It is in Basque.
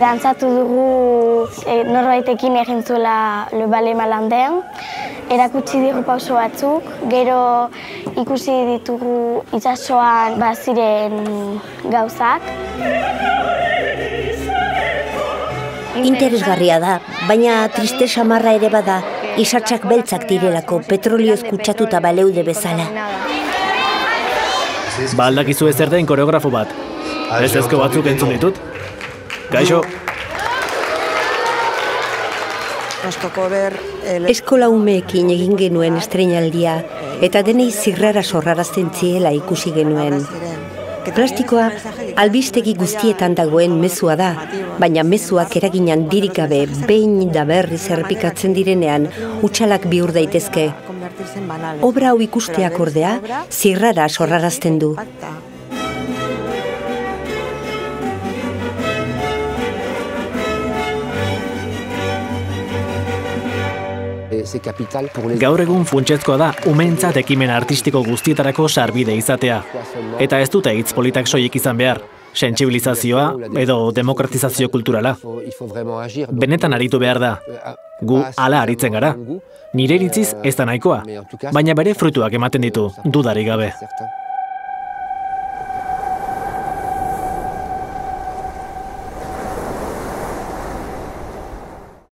Dantzatu dugu norbaitekin egin zuela Le Ballet Malandin. Erakutsi digu pauso batzuk, gero ikusi ditugu itsasoan baziren gauzak. Interesgarria da, baina triste samarra ere bada, isatsak beltzak direlako petrolioz kutsatuta baleude bezala. Aldakizu ezer den koreografo bat. Ez ezko batzuk entzun ditut. Gaixo. Eskola umeekin egin genuen estreinaldia, eta denei zirrara sorrarazten ziela ikusi genuen. Plastikoa albistegi guztietan dagoen mezua da, baina mezuak eragin handirik gabe behin da berriz errepikatzen direnean hutsalak bihur daitezke. Obra hau ikusteak ordea zirrara sorrarazten du. Gaur egun funtsezkoa da umeentzat ekimen artistiko guztietarako sarbide izatea. Eta ez dute hitz politak soilik izan behar, sentsibilizazioa edo demokratizazio kulturala. Benetan aritu behar da. Gu hala aritzen gara. Nire iritziz ez da nahikoa, baina bere fruituak ematen ditu, dudarik gabe.